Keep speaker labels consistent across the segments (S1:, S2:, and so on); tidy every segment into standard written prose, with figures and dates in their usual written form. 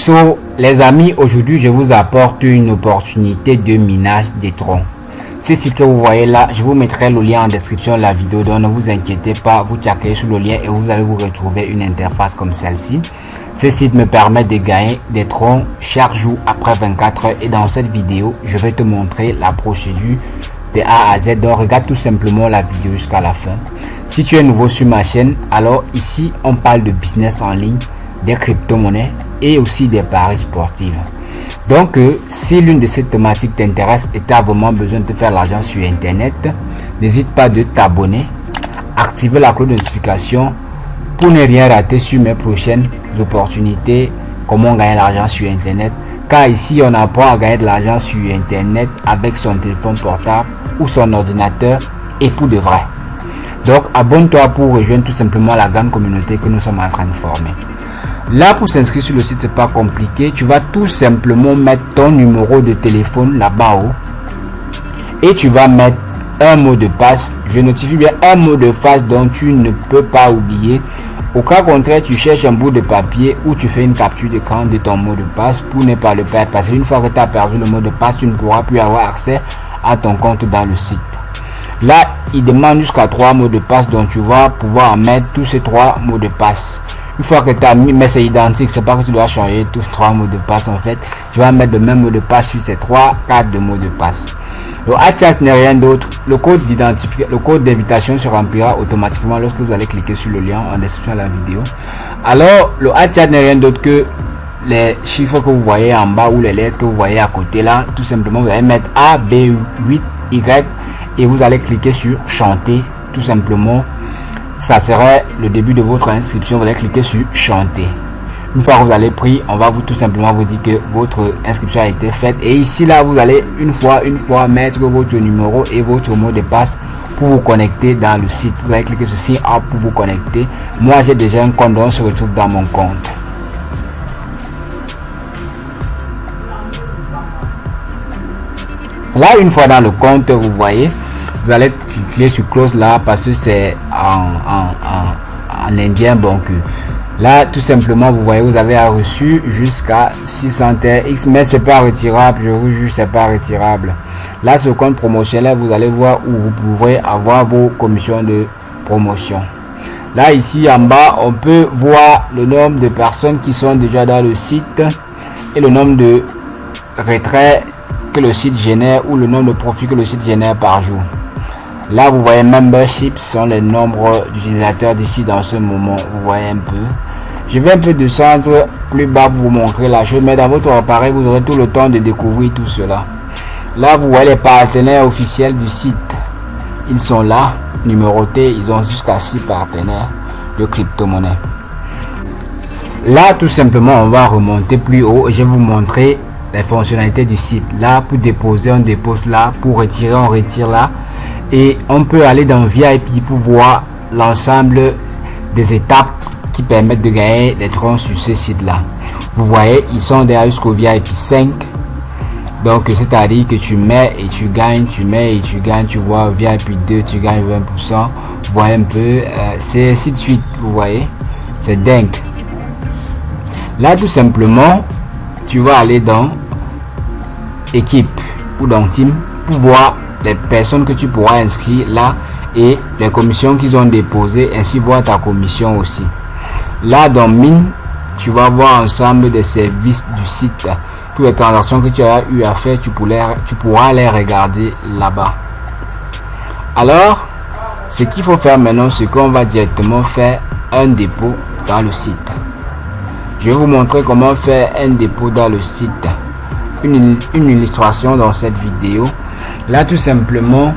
S1: So, les amis, aujourd'hui je vous apporte une opportunité de minage des troncs. C'est ce que vous voyez là, je vous mettrai le lien en description de la vidéo, donc ne vous inquiétez pas, vous checkez sur le lien et vous allez vous retrouver une interface comme celle-ci. Ce site me permet de gagner des troncs chaque jour après 24 heures, et dans cette vidéo je vais te montrer la procédure de A à Z. Donc regarde tout simplement la vidéo jusqu'à la fin. Si tu es nouveau sur ma chaîne, alors ici on parle de business en ligne, des crypto-monnaies et aussi des paris sportifs. Donc si l'une de ces thématiques t'intéresse et tu as vraiment besoin de faire l'argent sur internet, n'hésite pas de t'abonner, activer la cloche de notification pour ne rien rater sur mes prochaines opportunités, comment gagner l'argent sur internet, car ici on apprend à gagner de l'argent sur internet avec son téléphone portable ou son ordinateur, et pour de vrai. Donc abonne-toi pour rejoindre tout simplement la grande communauté que nous sommes en train de former. Là, pour s'inscrire sur le site, c'est pas compliqué. Tu vas tout simplement mettre ton numéro de téléphone là-bas haut et tu vas mettre un mot de passe. Je notifie bien un mot de passe dont tu ne peux pas oublier. Au cas contraire, tu cherches un bout de papier ou tu fais une capture d'écran de ton mot de passe pour ne pas le perdre, parce qu'une fois que tu as perdu le mot de passe, tu ne pourras plus avoir accès à ton compte dans le site. Là, il demande jusqu'à 3 mots de passe, donc tu vas pouvoir mettre tous ces 3 mots de passe. Une fois que tu as mis, mais c'est identique, c'est pas que tu dois changer tous 3 mots de passe en fait. Tu vas mettre le même mot de passe sur ces 4 de mots de passe. Le hatchat n'est rien d'autre. Le code d'identification, le code d'invitation se remplira automatiquement lorsque vous allez cliquer sur le lien en description de la vidéo. Alors, le hatchat n'est rien d'autre que les chiffres que vous voyez en bas ou les lettres que vous voyez à côté là. Tout simplement, vous allez mettre A, B, 8, Y et vous allez cliquer sur chanter. Tout simplement, ça serait le début de votre inscription. Vous allez cliquer sur chanter. Une fois que vous allez pris, on va tout simplement vous dire que votre inscription a été faite, et ici là vous allez une fois mettre votre numéro et votre mot de passe pour vous connecter dans le site. Vous allez cliquer sur sign up pour vous connecter. Moi j'ai déjà un compte, donc on se retrouve dans mon compte. Là, une fois dans le compte, vous voyez, vous allez cliquer sur close là parce que c'est en indien. Donc là, tout simplement, vous voyez, vous avez reçu jusqu'à 600 TRX, mais c'est pas retirable. Je vous jure, c'est pas retirable. Là, ce compte promotionnel, vous allez voir où vous pouvez avoir vos commissions de promotion. Là, ici en bas, on peut voir le nombre de personnes qui sont déjà dans le site et le nombre de retraits que le site génère ou le nombre de profits que le site génère par jour. Là, vous voyez membership sont les nombres d'utilisateurs d'ici dans ce moment. Vous voyez un peu. Je vais un peu descendre plus bas pour vous montrer la chose, mais dans votre appareil, vous aurez tout le temps de découvrir tout cela. Là, vous voyez les partenaires officiels du site. Ils sont là, numérotés. Ils ont jusqu'à 6 partenaires de crypto-monnaie. Là, tout simplement, on va remonter plus haut et je vais vous montrer les fonctionnalités du site. Là, pour déposer, on dépose là. Pour retirer, on retire là. Et on peut aller dans VIP pour voir l'ensemble des étapes qui permettent de gagner des troncs sur ce site là. Vous voyez, ils sont derrière jusqu'au VIP 5. Donc c'est à dire que tu mets et tu gagnes, tu mets et tu gagnes. Tu vois VIP 2, tu gagnes 20%. Vous voyez un peu, c'est ainsi de suite. Vous voyez, c'est dingue. Là, tout simplement, tu vas aller dans équipe ou dans team pour voir les personnes que tu pourras inscrire là et les commissions qu'ils ont déposées, ainsi voir ta commission aussi. Là, dans mine, tu vas voir ensemble des services du site. Toutes les transactions que tu as eu à faire, tu pourras les regarder là-bas. Alors, ce qu'il faut faire maintenant, c'est qu'on va directement faire un dépôt dans le site. Je vais vous montrer comment faire un dépôt dans le site. Une illustration dans cette vidéo. Là, tout simplement,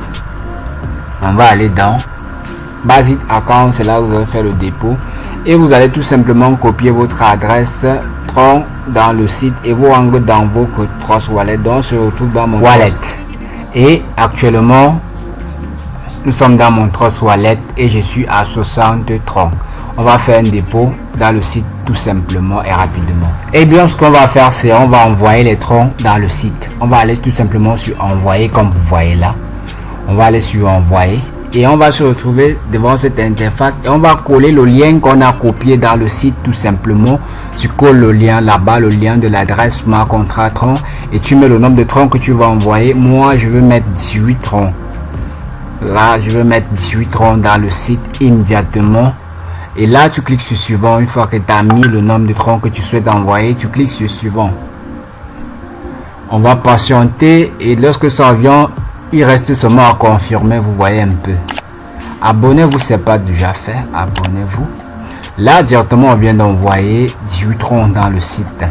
S1: on va aller dans Basic Account. C'est là où vous allez faire le dépôt et vous allez tout simplement copier votre adresse Tron dans le site et vous rendre dans votre Trust Wallet. Donc on se retrouve dans mon wallet et actuellement nous sommes dans mon Trust Wallet et je suis à 60 Tron. On va faire un dépôt dans le site tout simplement et rapidement. Et bien, ce qu'on va faire, c'est on va envoyer les troncs dans le site. On va aller tout simplement sur envoyer, comme vous voyez là. On va aller sur envoyer et on va se retrouver devant cette interface et on va coller le lien qu'on a copié dans le site. Tout simplement, tu colles le lien là-bas, le lien de l'adresse Smart Contract Tron, et tu mets le nombre de troncs que tu vas envoyer. Moi je veux mettre 18 troncs. Là je veux mettre 18 troncs dans le site immédiatement, et là tu cliques sur suivant. Une fois que tu as mis le nombre de troncs que tu souhaites envoyer, tu cliques sur suivant. On va patienter, et lorsque ça vient, il reste seulement à confirmer. Vous voyez un peu. Abonnez-vous, c'est pas déjà fait. Abonnez-vous. Là directement on vient d'envoyer 18 troncs dans le site.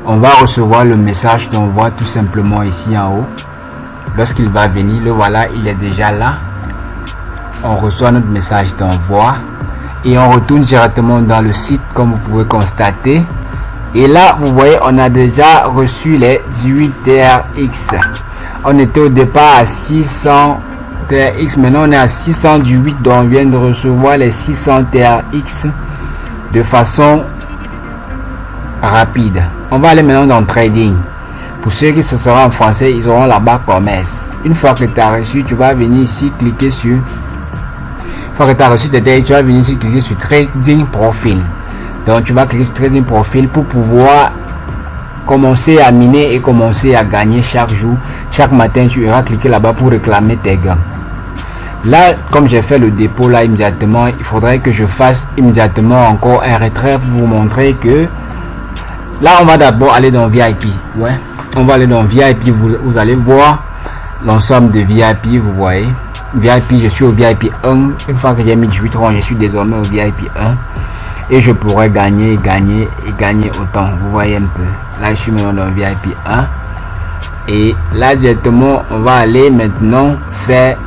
S1: On va recevoir le message d'envoi tout simplement ici en haut. Lorsqu'il va venir, le voilà, il est déjà là. On reçoit notre message d'envoi et on retourne directement dans le site, comme vous pouvez constater. Et là vous voyez, on a déjà reçu les 18 TRX. On était au départ à 600 TRX, maintenant on est à 618, donc on vient de recevoir les 600 TRX de façon rapide. On va aller maintenant dans trading. Pour ceux qui ce sera en français, ils auront la barre commerce. Une fois que tu as reçu, tu vas venir ici cliquer sur. Une fois que tu as reçu tes TRX, tu vas venir ici cliquer sur trading profil. Donc tu vas cliquer sur trading profil pour pouvoir commencer à miner et commencer à gagner chaque jour. Chaque matin tu iras cliquer là-bas pour réclamer tes gains. Là comme j'ai fait le dépôt là immédiatement, il faudrait que je fasse immédiatement encore un retrait pour vous montrer que là on va d'abord aller dans VIP. Ouais, on va aller dans VIP. Vous allez voir l'ensemble de VIP. Vous voyez VIP, je suis au VIP 1. Une fois que j'ai mis 18 rangs, je suis désormais au VIP 1 et je pourrais gagner autant. Vous voyez un peu. Là je suis maintenant dans VIP 1 et là directement on va aller maintenant faire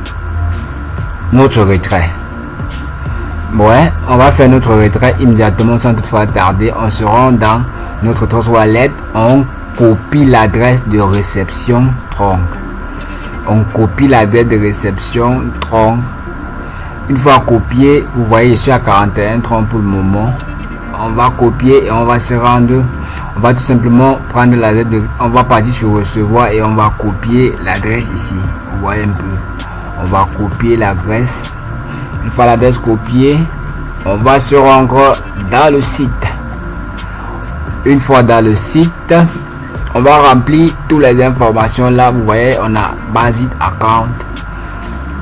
S1: notre retrait. Ouais, on va faire notre retrait immédiatement sans toutefois tarder. On se rend dans notre Trust Wallet, on copie l'adresse de réception Tron. On copie l'adresse de réception Tron. Une fois copié, vous voyez, je suis à 41 Tron pour le moment. On va copier et on va se rendre. On va tout simplement prendre l'adresse de. On va partir sur recevoir et on va copier l'adresse ici. Vous voyez un peu. On va copier l'adresse. Une fois l'adresse copiée, on va se rendre dans le site. Une fois dans le site, on va remplir toutes les informations. Là vous voyez, on a Basic Account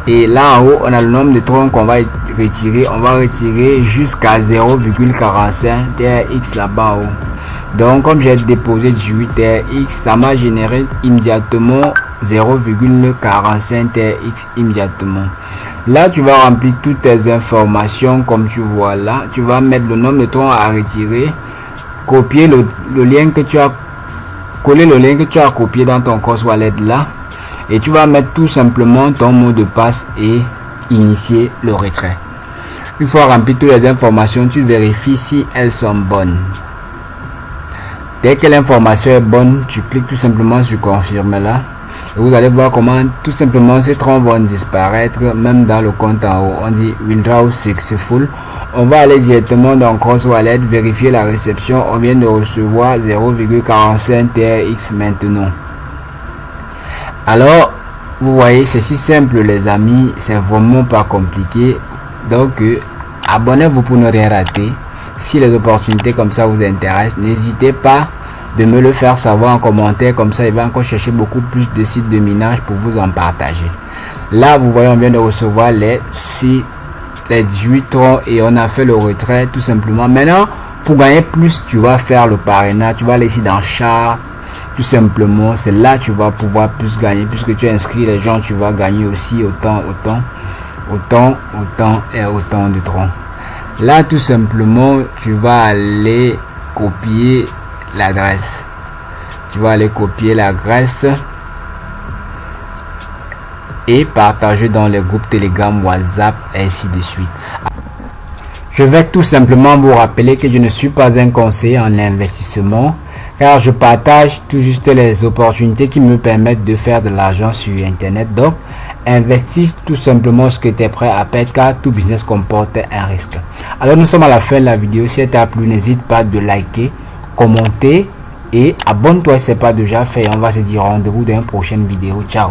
S1: et là en haut on a le nombre de troncs qu'on va retirer. On va retirer jusqu'à 0,45 TRX là-bas en haut. Donc comme j'ai déposé 18 TRX, ça m'a généré immédiatement 0,45 TRX immédiatement. Là tu vas remplir toutes tes informations comme tu vois là. Tu vas mettre le nombre de troncs à retirer, copier le lien que tu as coller le lien que tu as copié dans ton Trust Wallet là, et tu vas mettre tout simplement ton mot de passe et initier le retrait. Une fois rempli toutes les informations, tu vérifies si elles sont bonnes. Dès que l'information est bonne, tu cliques tout simplement sur confirmer là et vous allez voir comment tout simplement ces troncs vont disparaître même dans le compte en haut. On dit withdraw successful. On va aller directement dans Trust Wallet, vérifier la réception. On vient de recevoir 0,45 TRX maintenant. Alors vous voyez, c'est si simple les amis, c'est vraiment pas compliqué. Donc abonnez-vous pour ne rien rater. Si les opportunités comme ça vous intéressent, n'hésitez pas de me le faire savoir en commentaire, comme ça il va encore chercher beaucoup plus de sites de minage pour vous en partager. Là vous voyez, on vient de recevoir les 18 troncs et on a fait le retrait tout simplement. Maintenant pour gagner plus, tu vas faire le parrainage. Tu vas aller ici dans char tout simplement. C'est là tu vas pouvoir plus gagner, puisque tu inscris les gens, tu vas gagner aussi autant et autant de troncs. Là tout simplement tu vas aller copier l'adresse. Tu vas aller copier l'adresse et partager dans les groupes Telegram, WhatsApp et ainsi de suite. Je vais tout simplement vous rappeler que je ne suis pas un conseiller en investissement, car je partage tout juste les opportunités qui me permettent de faire de l'argent sur internet. Donc investis tout simplement ce que tu es prêt à perdre, car tout business comporte un risque. Alors nous sommes à la fin de la vidéo. Si elle t'a plu, n'hésite pas de liker, commenter et abonne-toi si ce n'est pas déjà fait. On va se dire rendez-vous dans une prochaine vidéo. Ciao.